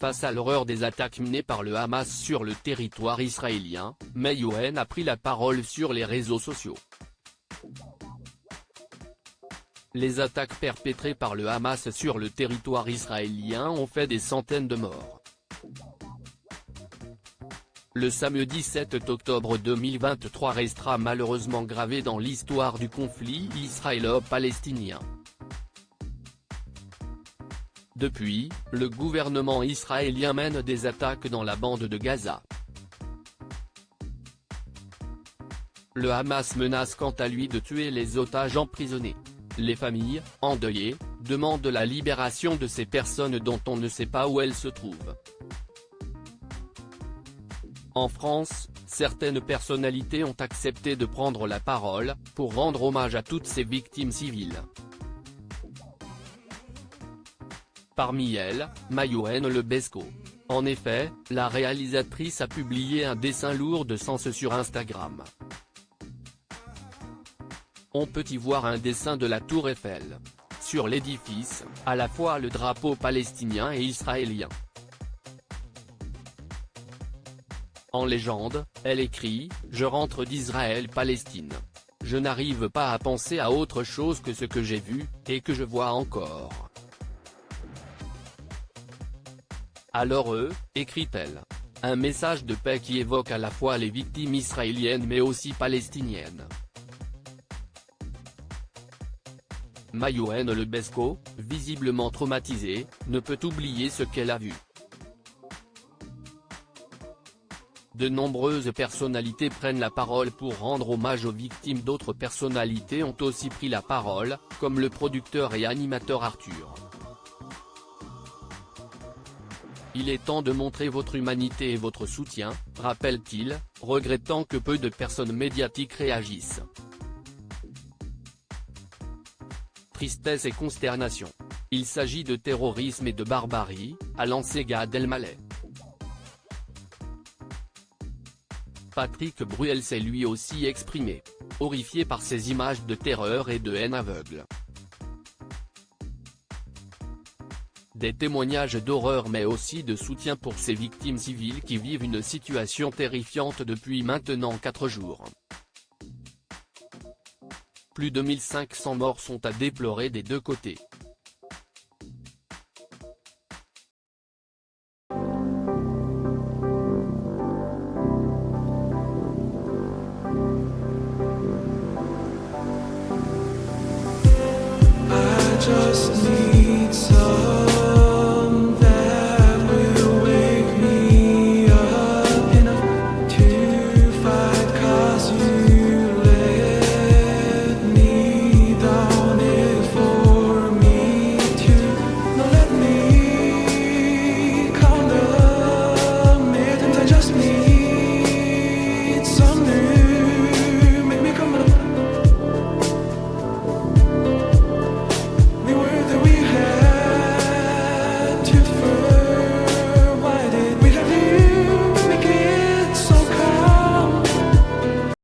Face à l'horreur des attaques menées par le Hamas sur le territoire israélien, Mayouen a pris la parole sur les réseaux sociaux. Les attaques perpétrées par le Hamas sur le territoire israélien ont fait des centaines de morts. Le samedi 7 octobre 2023 restera malheureusement gravé dans l'histoire du conflit israélo-palestinien. Depuis, le gouvernement israélien mène des attaques dans la bande de Gaza. Le Hamas menace quant à lui de tuer les otages emprisonnés. Les familles, endeuillées, demandent la libération de ces personnes dont on ne sait pas où elles se trouvent. En France, certaines personnalités ont accepté de prendre la parole, pour rendre hommage à toutes ces victimes civiles. Parmi elles, Mayouen Lebesco. En effet, la réalisatrice a publié un dessin lourd de sens sur Instagram. On peut y voir un dessin de la Tour Eiffel. Sur l'édifice, à la fois le drapeau palestinien et israélien. En légende, elle écrit « Je rentre d'Israël-Palestine. Je n'arrive pas à penser à autre chose que ce que j'ai vu, et que je vois encore. » Alors écrit-elle. Un message de paix qui évoque à la fois les victimes israéliennes mais aussi palestiniennes. Mayouen Lebesco, visiblement traumatisée, ne peut oublier ce qu'elle a vu. De nombreuses personnalités prennent la parole pour rendre hommage aux victimes. D'autres personnalités ont aussi pris la parole, comme le producteur et animateur Arthur. Il est temps de montrer votre humanité et votre soutien, rappelle-t-il, regrettant que peu de personnes médiatiques réagissent. Tristesse et consternation. Il s'agit de terrorisme et de barbarie, a lancé Gad Elmaleh. Patrick Bruel s'est lui aussi exprimé, horrifié par ces images de terreur et de haine aveugle. Des témoignages d'horreur mais aussi de soutien pour ces victimes civiles qui vivent une situation terrifiante depuis maintenant 4 jours. Plus de 1500 morts sont à déplorer des deux côtés.